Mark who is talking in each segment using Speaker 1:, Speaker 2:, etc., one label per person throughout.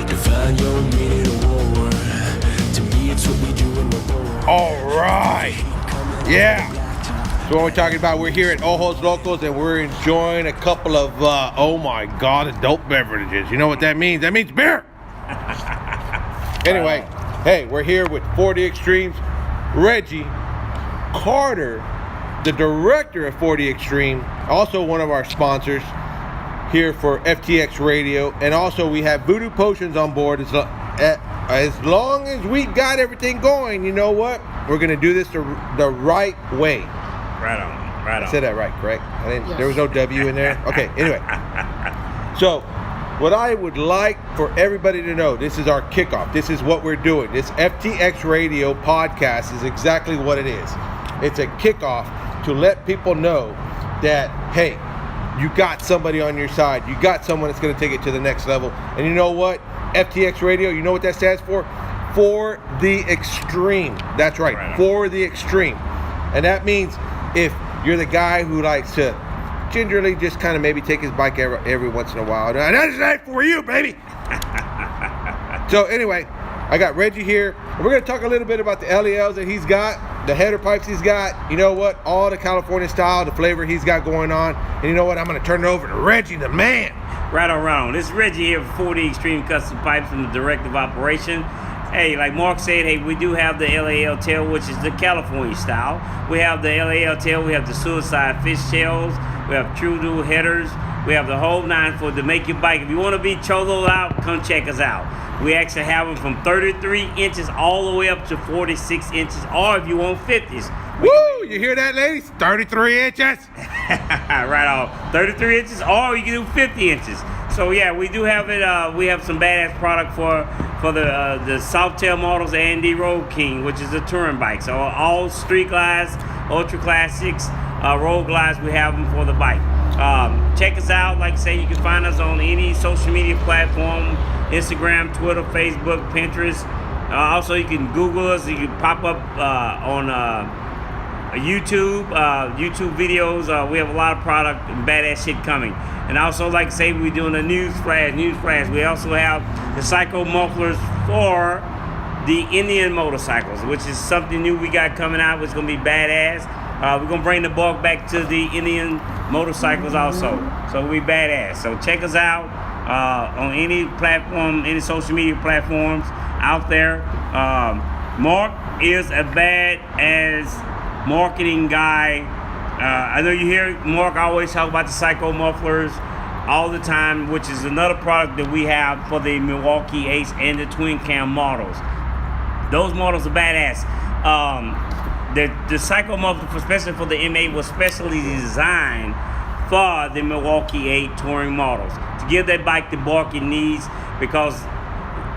Speaker 1: Define your meaning of war. To me, it's what we do in the war.
Speaker 2: All right. Yeah. So what we're talking about, we're here at Ojos Locos and we're enjoying a couple of, oh my God, adult beverages. You know what that means? That means beer. Anyway, hey, we're here with 40 Extremes. Reggie Carter, the director of 40 Extreme, also one of our sponsors here for FTX Radio. And also we have Voodoo Potions on board. As long as we got everything going, you know what? We're going to do this the right way.
Speaker 3: Right on, right on.
Speaker 2: I said that right, correct?
Speaker 4: Yes.
Speaker 2: There was no W in there? Okay, anyway. So, what I would like for everybody to know, this is our kickoff. This is what we're doing. This FTX Radio podcast is exactly what it is. It's a kickoff to let people know that, hey, you got somebody on your side. You got someone that's going to take it to the next level. And you know what? FTX Radio, you know what that stands for? For the extreme. That's right, for the extreme. And that means if you're the guy who likes to gingerly just kind of maybe take his bike every once in a while, and that's right for you, baby. So anyway, I got Reggie here, and we're going to talk a little bit about the LELs that he's got, the header pipes he's got, you know what, all the California style, the flavor he's got going on. And you know what, I'm going to turn it over to Reggie, the man.
Speaker 3: Right on, right on. This is Reggie here for 40 Extreme Custom Pipes from the Director of Operation. Hey, like Mark said, hey, we do have the LAL tail, which is the California style. We have the LAL tail, we have the suicide fish tails, we have true dual headers, we have the whole nine for to make your bike. If you want to be cholo out, come check us out. We actually have them from 33 inches all the way up to 46 inches, or if you want 50s.
Speaker 2: Woo! You hear that, ladies? 33 inches.
Speaker 3: Right on. 33 inches, or you can do 50 inches. So yeah, we do have it. We have some badass product for the Softail models and the Road King, which is a touring bike. So all street glides, ultra classics, road glides, we have them for the bike. Check us out. Like I say, you can find us on any social media platform: Instagram, Twitter, Facebook, Pinterest. Also, you can Google us. You can pop up on YouTube videos. We have a lot of product and badass shit coming. And also, like I say, we're doing a news flash. We also have the Psycho mufflers for the Indian motorcycles, which is something new we got coming out, which is going to be badass. We're going to bring the bulk back to the Indian motorcycles also. So we'll be badass. So check us out on any platform, any social media platforms out there. Mark is a badass marketing guy. I know you hear Mark always talk about the Psycho mufflers all the time, which is another product that we have for the Milwaukee Ace and the twin cam models. Those models are badass. The Psycho muffler, especially for the M8, was specially designed for the Milwaukee 8 touring models to give that bike the bark it needs, because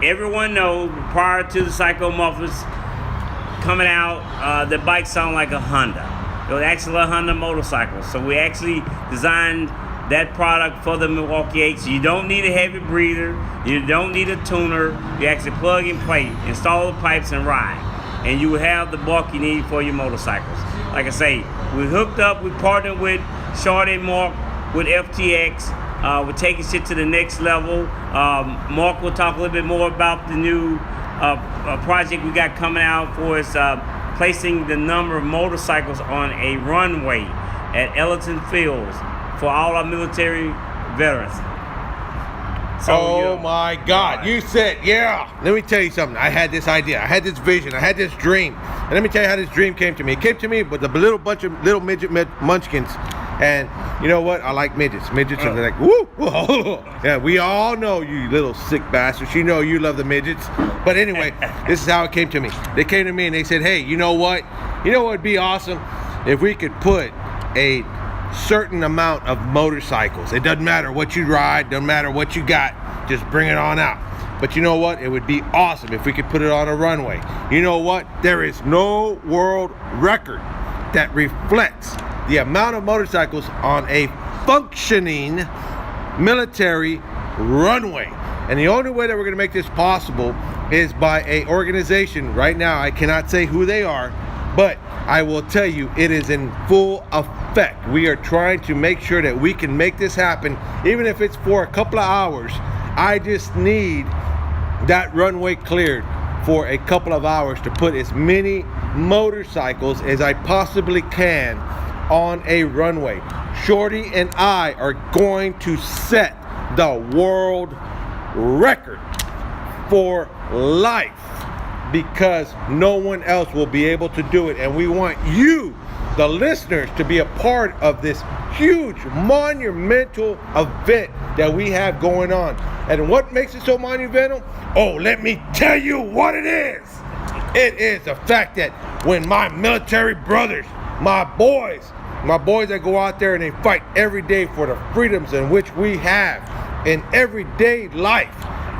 Speaker 3: everyone knows prior to the Psycho mufflers coming out, the bike sounded like a Honda. It was actually a Honda motorcycle. So we actually designed that product for the Milwaukee 8. So you don't need a heavy breather. You don't need a tuner. You actually plug and play, install the pipes and ride. And you will have the bulk you need for your motorcycles. Like I say, we hooked up, we partnered with Shorty and Mark with FTX. We're taking shit to the next level. Mark will talk a little bit more about the new project we got coming out for us. Placing the number of motorcycles on a runway at Ellington Fields for all our military veterans.
Speaker 2: So, my God, you said, yeah. Let me tell you something. I had this idea. I had this vision. I had this dream. And let me tell you how this dream came to me. It came to me with a little bunch of little midget munchkins. And you know what? I like midgets. Midgets are like, woo, woo. Yeah, we all know you little sick bastards. You know you love the midgets. But anyway, this is how it came to me. They came to me and they said, hey, you know what? You know what would be awesome? If we could put a certain amount of motorcycles. It doesn't matter what you ride, doesn't matter what you got, just bring it on out. But you know what? It would be awesome if we could put it on a runway. You know what? There is no world record that reflects the amount of motorcycles on a functioning military runway. And the only way that we're going to make this possible is by a organization. Right now, I cannot say who they are, But I will tell you, it is in full effect. We are trying to make sure that we can make this happen, even if it's for a couple of hours. I just need that runway cleared for a couple of hours to put as many motorcycles as I possibly can on a runway. Shorty and I are going to set the world record for life, because no one else will be able to do it. And we want you, the listeners, to be a part of this huge, monumental event that we have going on. And what makes it so monumental? Oh, let me tell you what it is. It is the fact that when my military brothers, my boys that go out there and they fight every day for the freedoms in which we have in everyday life,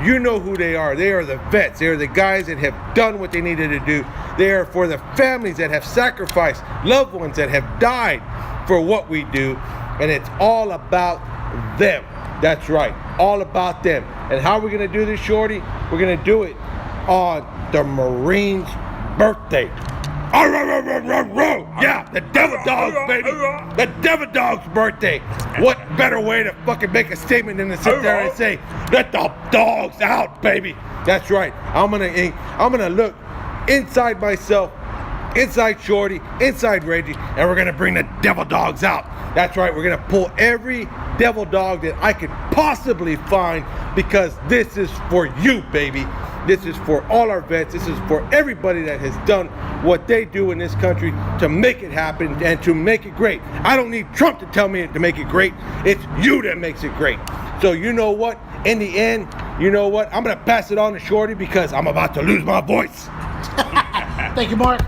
Speaker 2: you know who they are. They are the vets. They are the guys that have done what they needed to do. They are for the families that have sacrificed, loved ones that have died for what we do. And it's all about them. That's right. All about them. And how are we going to do this, Shorty? We're going to do it on the Marine's birthday. Yeah, the Devil Dogs, baby. The Devil Dogs' birthday. What better way to fucking make a statement than to sit there and say, let the dogs out, baby. That's right. I'm gonna look inside myself, inside Shorty, inside Reggie, and we're gonna bring the Devil Dogs out. That's right. We're gonna pull every devil dog that I could possibly find, because this is for you, baby. This is for all our vets. This is for everybody that has done what they do in this country to make it happen and to make it great. I don't need Trump to tell me to make it great. It's you that makes it great. So you know what? In the end, you know what? I'm going to pass it on to Shorty because I'm about to lose my voice.
Speaker 4: Thank you, Mark.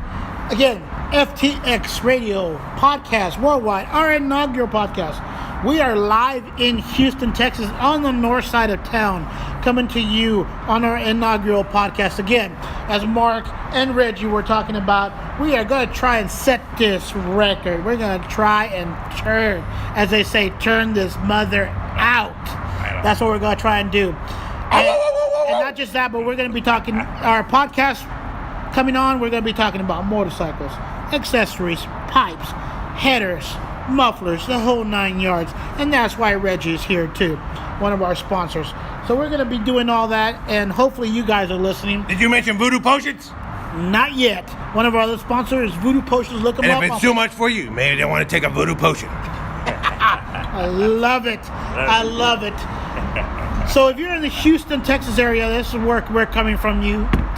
Speaker 4: Again, FTX Radio Podcast Worldwide, our inaugural podcast. We are live in Houston, Texas, on the north side of town, coming to you on our inaugural podcast. Again, as Mark and Reggie were talking about, we are going to try and set this record. We're going to try and turn, as they say, turn this mother out. That's what we're going to try and do. And not just that, but we're going to be talking, our podcast coming on, we're going to be talking about motorcycles, accessories, pipes, headers, mufflers, the whole 9 yards. And that's why Reggie's here too, one of our sponsors. So we're going to be doing all that, and hopefully you guys are listening.
Speaker 2: Did you mention Voodoo Potions?
Speaker 4: Not yet. One of our other sponsors is Voodoo Potions. Look them up.
Speaker 2: And if it's too much for you, maybe they want to take a Voodoo Potion.
Speaker 4: I love it. I love it. So if you're in the Houston, Texas area, this is where we're coming from to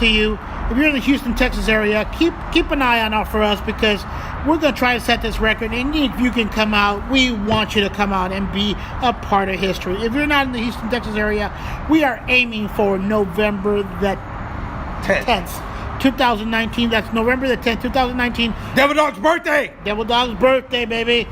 Speaker 4: you. If you're in the Houston, Texas area, keep an eye out for us, because we're going to try to set this record. And if you can come out, we want you to come out and be a part of history. If you're not in the Houston, Texas area, we are aiming for November the 10th, 2019. That's November the 10th, 2019.
Speaker 2: Devil Dog's birthday.
Speaker 4: Devil Dog's birthday, baby.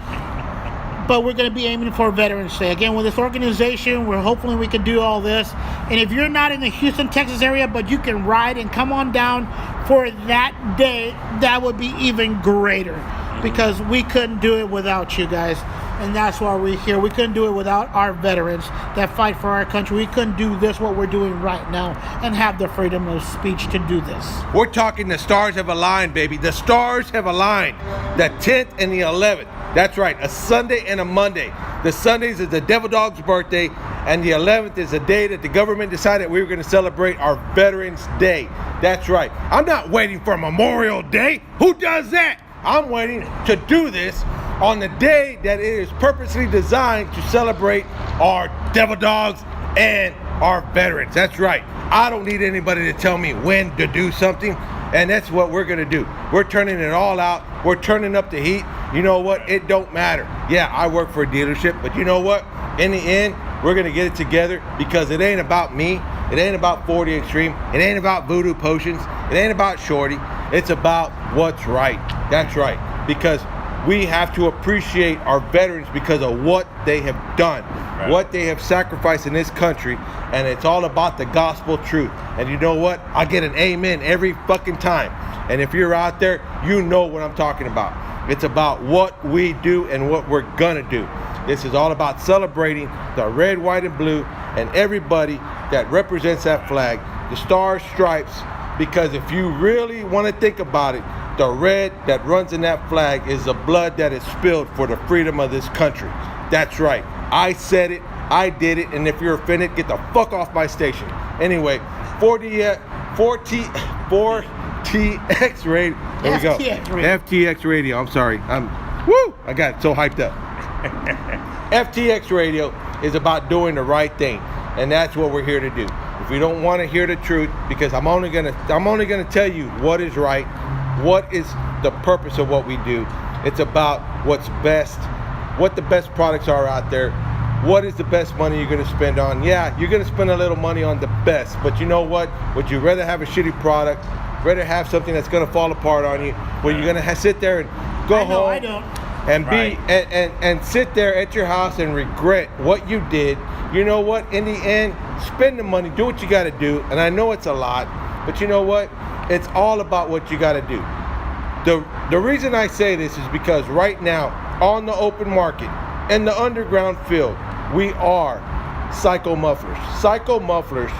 Speaker 4: But we're going to be aiming for Veterans Day. Again, with this organization, we're hoping we can do all this. And if you're not in the Houston, Texas area, but you can ride and come on down for that day, that would be even greater. Because we couldn't do it without you guys. And that's why we're here. We couldn't do it without our veterans that fight for our country. We couldn't do this, what we're doing right now, and have the freedom of speech to do this.
Speaker 2: We're talking the stars have aligned, baby. The stars have aligned. The 10th and the 11th. That's right, a Sunday and a Monday. The Sundays is the Devil Dog's birthday, and the 11th is the day that the government decided we were going to celebrate our Veterans Day. That's right. I'm not waiting for Memorial Day. Who does that? I'm waiting to do this on the day that it is purposely designed to celebrate our Devil Dogs and our veterans. That's right. I don't need anybody to tell me when to do something. And that's what we're going to do. We're turning it all out. We're turning up the heat. You know what? It don't matter. Yeah, I work for a dealership, but you know what? In the end, we're going to get it together, because it ain't about me. It ain't about 40 Extreme. It ain't about Voodoo Potions. It ain't about Shorty. It's about what's right. That's right. Because we have to appreciate our veterans because of what they have done, what they have sacrificed in this country, and it's all about the gospel truth. And you know what? I get an amen every fucking time. And if you're out there, you know what I'm talking about. It's about what we do and what we're gonna do. This is all about celebrating the red, white, and blue, and everybody that represents that flag, the stars, stripes, because if you really want to think about it, The red that runs in that flag is the blood that is spilled for the freedom of this country. That's right. I said it. I did it. And if you're offended, get the fuck off my station. Anyway, 4TX radio. There we go. FTX radio. I'm sorry. I got so hyped up. FTX radio is about doing the right thing, and that's what we're here to do. If you don't want to hear the truth, because I'm only gonna tell you what is right, what is the purpose of what we do. It's about what's best, what the best products are out there. What is the best money you're going to spend on? Yeah, you're going to spend a little money on the best, but you know what? Would you rather have a shitty product, rather have something that's going to fall apart on you, where you're going to sit there and go home
Speaker 4: I don't.
Speaker 2: and and sit there at your house and regret what you did? You know what? In the end, spend the money, do what you got to do. And I know it's a lot, but you know what? It's all about what you got to do. The reason I say this is because right now, on the open market, in the underground field, we are Psycho Mufflers. Psycho Mufflers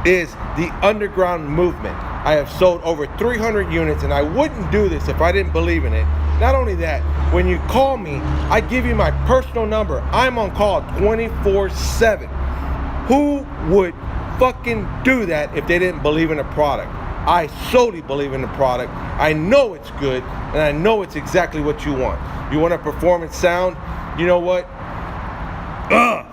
Speaker 2: is the underground movement. I have sold over 300 units, and I wouldn't do this if I didn't believe in it. Not only that, when you call me, I give you my personal number. I'm on call 24/7. Who would fucking do that if they didn't believe in a product? I solely believe in the product. I know it's good, and I know it's exactly what you want. You want a performance sound? You know what?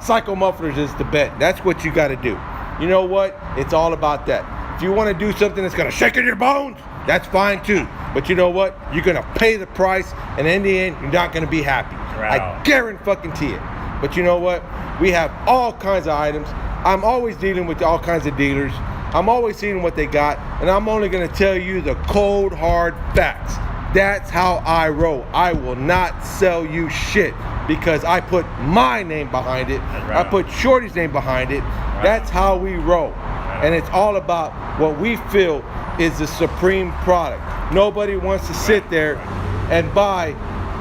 Speaker 2: Psycho Mufflers is the bet. That's what you got to do. You know what? It's all about that. If you want to do something that's going to shake in your bones, that's fine too. But you know what? You're going to pay the price, and in the end, you're not going to be happy.
Speaker 3: Right.
Speaker 2: I guarantee it. But you know what? We have all kinds of items. I'm always dealing with all kinds of dealers. I'm always seeing what they got, and I'm only going to tell you the cold, hard facts. That's how I roll. I will not sell you shit because I put my name behind it.
Speaker 3: Right.
Speaker 2: I put Shorty's name behind it.
Speaker 3: Right.
Speaker 2: That's how we roll.
Speaker 3: Right.
Speaker 2: And it's all about what we feel is the supreme product. Nobody wants to sit there and buy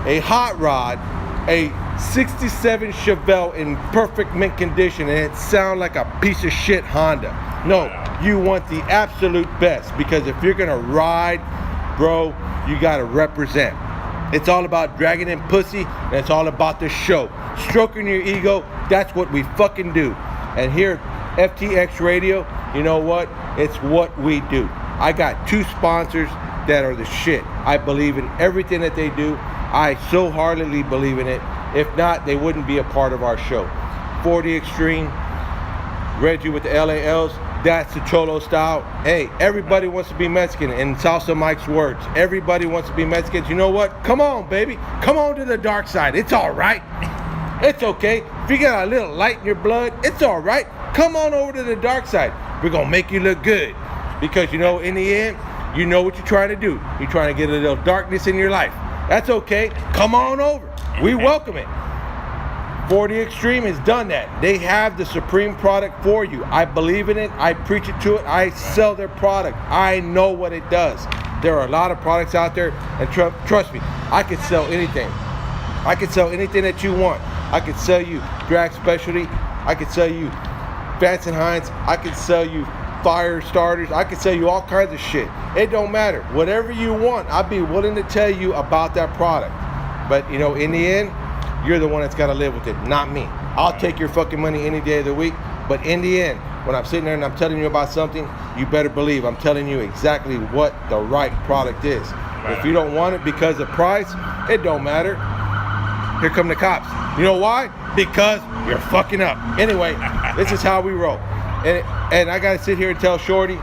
Speaker 2: a hot rod, a 67 Chevelle in perfect mint condition, and it sound like a piece of shit Honda. No, you want the absolute best, because if you're gonna ride, bro, you gotta represent. It's all about dragging in pussy, and it's all about the show. Stroking your ego, that's what we fucking do. And here at FTX Radio, you know what? It's what we do. I got 2 sponsors that are the shit. I believe in everything that they do. I so heartily believe in it. If not, they wouldn't be a part of our show. 40 Extreme, Reggie with the LALs, that's the Cholo style. Hey, everybody wants to be Mexican, in Salsa Mike's words. Everybody wants to be Mexican. You know what? Come on, baby. Come on to the dark side. It's all right. It's okay. If you got a little light in your blood, it's all right. Come on over to the dark side. We're going to make you look good. Because, you know, in the end, you know what you're trying to do. You're trying to get a little darkness in your life. That's okay. Come on over. We welcome it. 40 Extreme has done that. They have the supreme product for you. I believe in it. I preach it to it. I sell their product. I know what it does. There are a lot of products out there, and trust me, I could sell anything. I could sell anything that you want. I could sell you drag specialty. I could sell you Vance and Hines. I could sell you fire starters. I could sell you all kinds of shit. It don't matter. Whatever you want, I'd be willing to tell you about that product. But, you know, in the end, you're the one that's got to live with it, not me. I'll take your fucking money any day of the week, but in the end, when I'm sitting there and I'm telling you about something, you better believe I'm telling you exactly what the right product is. If you don't want it because of price, it don't matter. Here come the cops. You know why? Because you're fucking up. Anyway, this is how we roll. And I got to sit here and tell Shorty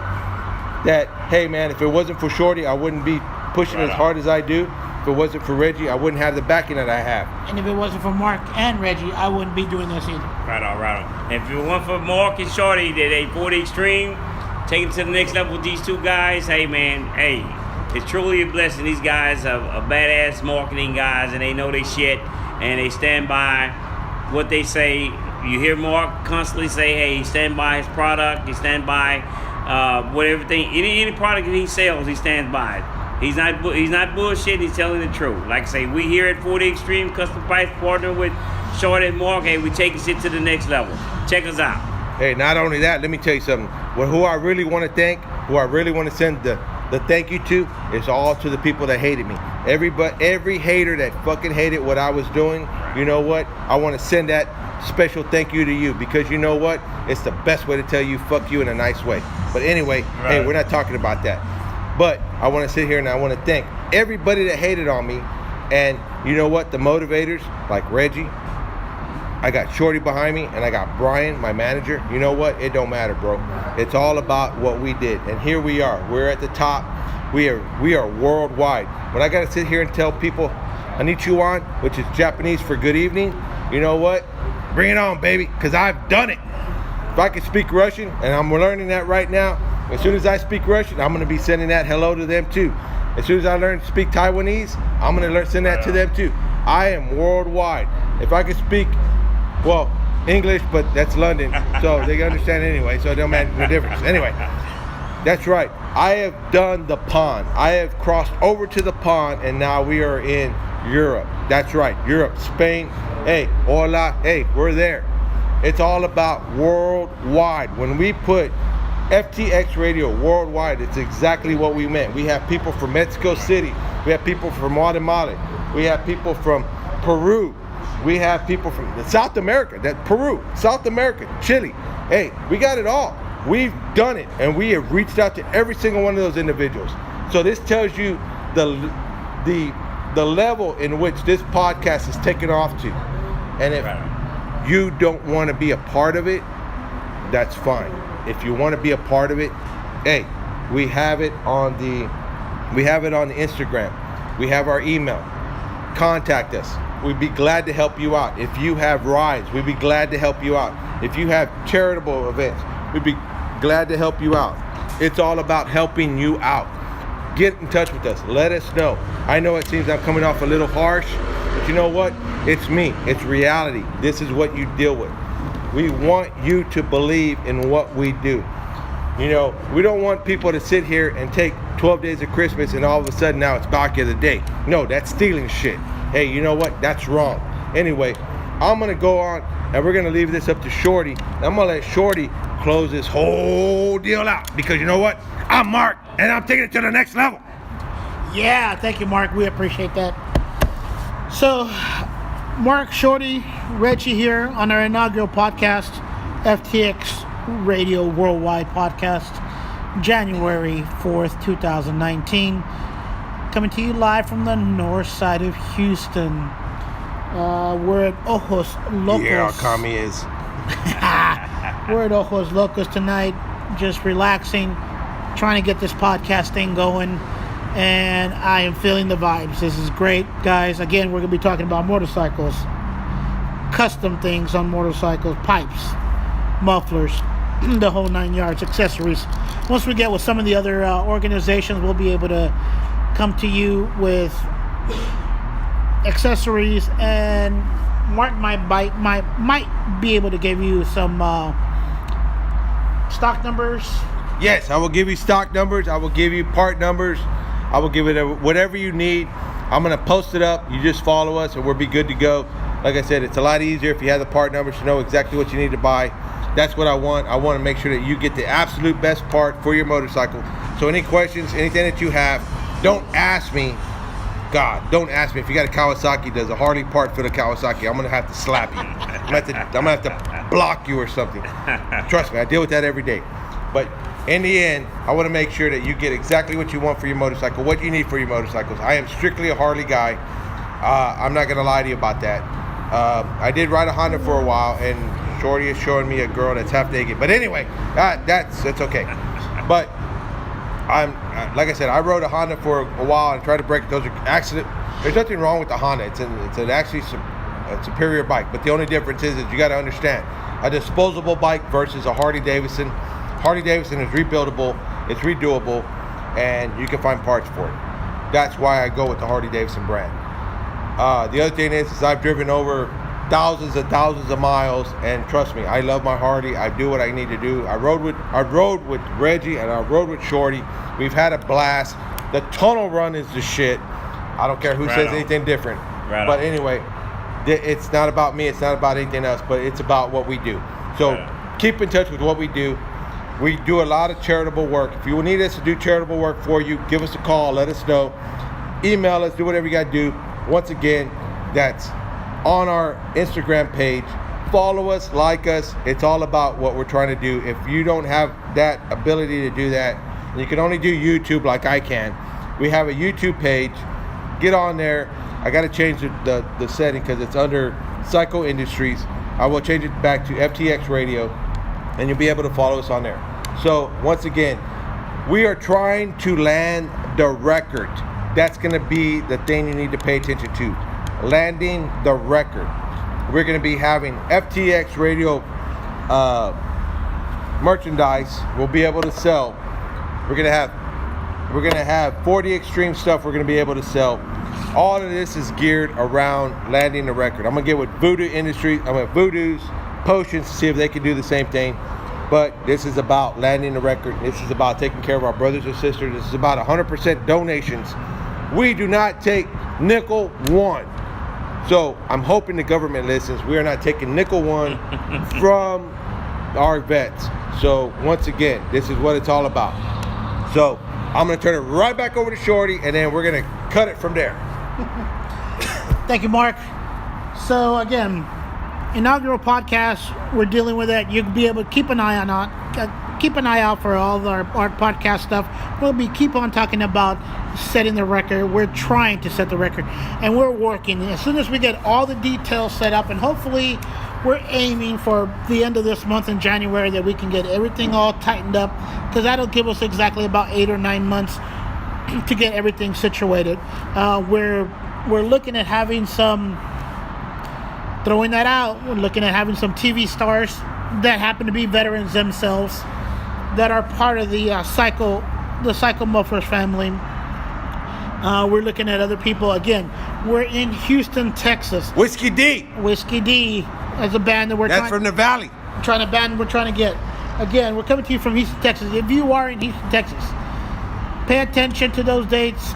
Speaker 2: that, hey man, if it wasn't for Shorty, I wouldn't be pushing as hard as I do. If it wasn't for Reggie, I wouldn't have the backing that I have.
Speaker 4: And if it wasn't for Mark and Reggie, I wouldn't be doing this either.
Speaker 3: Right on, right on. If it weren't for Mark and Shorty, they 40 Extreme, taking to the next level with these 2 guys, hey man, hey, it's truly a blessing. These guys are badass marketing guys, and they know their shit, and they stand by what they say. You hear Mark constantly say, hey, he stand by his product, he stand by any product that he sells, he stands by it. He's not bullshitting, he's telling the truth. Like I say, we here at 40 Extreme Custom Price partner with Shorty and Mark, hey, we taking shit to the next level. Check us out.
Speaker 2: Hey, not only that, let me tell you something. Who I really want to thank, who I really want to send the the thank you to is all to the people that hated me. Every hater that fucking hated what I was doing, you know what? I want to send that special thank you to you, because you know what? It's the best way to tell you fuck you in a nice way. But anyway, hey, we're not talking about that. But I want to sit here and I want to thank everybody that hated on me. And you know what? The motivators, like Reggie, I got Shorty behind me, and I got Brian, my manager. You know what? It don't matter, bro. It's all about what we did. And here we are. We're at the top. We are worldwide. When I got to sit here and tell people Konnichiwa, which is Japanese for good evening, you know what? Bring it on, baby, because I've done it. If I can speak Russian, and I'm learning that right now, as soon as I speak Russian, I'm going to be sending that hello to them too. As soon as I learn to speak Taiwanese, I'm going to send that to them too. I am worldwide. If I could speak, well, English, but that's London, so they can understand anyway, so it don't make no difference. Anyway, that's right. I have done the pond. I have crossed over to the pond, and now we are in Europe. That's right, Europe, Spain. Hey, hola, hey, we're there. It's all about worldwide. When we put FTX Radio worldwide, it's exactly what we meant. We have people from Mexico City. We have people from Guatemala. We have people from Peru. We have people from South America, Peru, South America, Chile. Hey, we got it all. We've done it, and we have reached out to every single one of those individuals. So this tells you the level in which this podcast is taken off to. And if you don't want to be a part of it, that's fine. If you want to be a part of it, hey, we have it on the Instagram. We have our email. Contact us. We'd be glad to help you out. If you have rides, we'd be glad to help you out. If you have charitable events, we'd be glad to help you out. It's all about helping you out. Get in touch with us. Let us know. I know it seems I'm coming off a little harsh, but you know what? It's me. It's reality. This is what you deal with. We want you to believe in what we do. You know, we don't want people to sit here and take 12 days of Christmas and all of a sudden now it's back of the day. No, that's stealing shit. Hey, you know what? That's wrong. Anyway, I'm going to go on and we're going to leave this up to Shorty. I'm going to let Shorty close this whole deal out, because you know what? I'm Mark and I'm taking it to the next level.
Speaker 4: Yeah, thank you, Mark. We appreciate that. So, Mark, Shorty, Reggie here on our inaugural podcast, FTX Radio Worldwide Podcast, January 4th, 2019. Coming to you live from the north side of Houston. We're at Ojos Locos.
Speaker 2: Yeah, commie is.
Speaker 4: We're at Ojos Locos tonight, just relaxing, trying to get this podcast thing going, and I am feeling the vibes. This is great, guys. Again, we're going to be talking about motorcycles, custom things on motorcycles, pipes, mufflers, the whole 9 yards, accessories. Once we get with some of the other organizations, we'll be able to come to you with accessories, and Mark might be able to give you some stock numbers.
Speaker 2: Yes, I will give you stock numbers. I will give you part numbers. I will give it whatever you need. I'm going to post it up. You just follow us and we'll be good to go. Like I said, it's a lot easier if you have the part numbers to know exactly what you need to buy. That's what I want. I want to make sure that you get the absolute best part for your motorcycle. So any questions, anything that you have, don't ask me. God, don't ask me if you got a Kawasaki, does a Harley part for the Kawasaki. I'm going to have to slap you. I'm going to have to block you or something. Trust me, I deal with that every day. But in the end, I want to make sure that you get exactly what you want for your motorcycle, what you need for your motorcycles. I am strictly a Harley guy. I'm not going to lie to you about that. I did ride a Honda for a while, and Shorty is showing me a girl that's half naked. But anyway, that's okay. But like I said, I rode a Honda for a while and tried to break those accident. There's nothing wrong with the Honda. It's an actually a superior bike. But the only difference is you got to understand a disposable bike versus a Harley Davidson. Harley Davidson is rebuildable, it's redoable, and you can find parts for it. That's why I go with the Harley Davidson brand. The other thing is I've driven over thousands of miles, and trust me, I love my Harley. I do what I need to do. I rode with Reggie and I rode with Shorty. We've had a blast. The tunnel run is the shit. I don't care who says anything different. But anyway, it's not about me. It's not about anything else. But it's about what we do. So keep in touch with what we do. We do a lot of charitable work. If you need us to do charitable work for you, give us a call, let us know. Email us, do whatever you got to do. Once again, that's on our Instagram page. Follow us, like us. It's all about what we're trying to do. If you don't have that ability to do that, and you can only do YouTube like I can, we have a YouTube page. Get on there. I got to change the setting because it's under Psycho Industries. I will change it back to FTX Radio, and you'll be able to follow us on there. So once again, we are trying to land the record. That's going to be the thing you need to pay attention to. Landing the record. We're going to be having FTX Radio merchandise. We'll be able to sell. We're going to have 40 Extreme stuff we're going to be able to sell. All of this is geared around landing the record. I'm going to get with Voodoo Industries. I'm going to Voodoo's Potions to see if they can do the same thing. But this is about landing the record. This is about taking care of our brothers and sisters. This is about 100% donations. We do not take nickel one. So I'm hoping the government listens. We are not taking nickel one from our vets. So once again, this is what it's all about. So I'm going to turn it right back over to Shorty, and then we're going to cut it from there.
Speaker 4: Thank you, Mark. So again, inaugural podcast, we're dealing with it. You'll be able to keep an eye out for all of our podcast stuff. We'll keep on talking about setting the record. We're trying to set the record, and we're working. As soon as we get all the details set up, and hopefully we're aiming for the end of this month in January that we can get everything all tightened up, because that'll give us exactly about 8 or 9 months to get everything situated. We're looking at having some, throwing that out, we're looking at having some TV stars that happen to be veterans themselves, that are part of the Psycho Mufflers family. We're looking at other people. Again, we're in Houston, Texas.
Speaker 2: Whiskey D.
Speaker 4: Whiskey D as a band that
Speaker 2: That's from the Valley.
Speaker 4: we're trying to get. Again, we're coming to you from Houston, Texas. If you are in Houston, Texas, pay attention to those dates.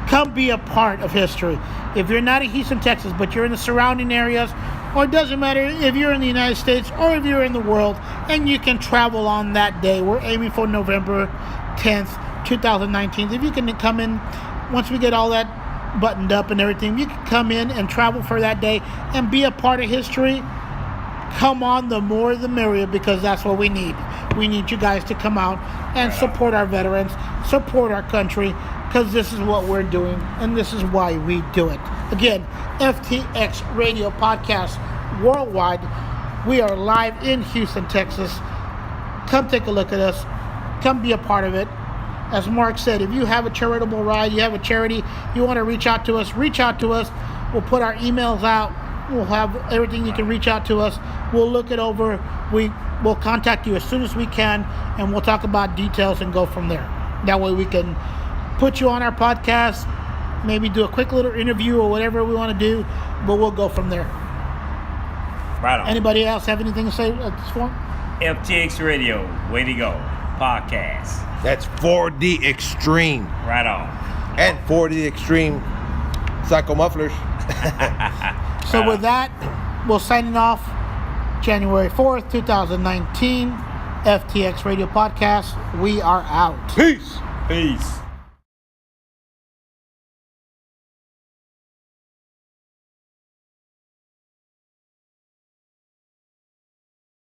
Speaker 4: Come be a part of history. If you're not in Houston, Texas, but you're in the surrounding areas, or it doesn't matter if you're in the United States or if you're in the world, and you can travel on that day. We're aiming for November 10th, 2019. If you can come in, once we get all that buttoned up and everything, you can come in and travel for that day and be a part of history. Come on, the more the merrier, because that's what we need. We need you guys to come out and support our veterans, support our country, because this is what we're doing, and this is why we do it. Again, FTX Radio Podcast worldwide. We are live in Houston, Texas. Come take a look at us. Come be a part of it. As Mark said, if you have a charitable ride, you have a charity, you want to reach out to us, reach out to us. We'll put our emails out. We'll have everything. You can reach out to us. We'll look it over. We'll contact you as soon as we can, and we'll talk about details and go from there. That way we can put you on our podcast, maybe do a quick little interview or whatever we want to do, but we'll go from there.
Speaker 3: Right on.
Speaker 4: Anybody else have anything to say at this point?
Speaker 3: FTX Radio, way to go. Podcast.
Speaker 2: That's 4D Extreme.
Speaker 3: Right on.
Speaker 2: And 4D Extreme Psycho Mufflers.
Speaker 4: So with that, we're signing off January 4th, 2019. FTX Radio Podcast. We are out.
Speaker 2: Peace.
Speaker 3: Peace.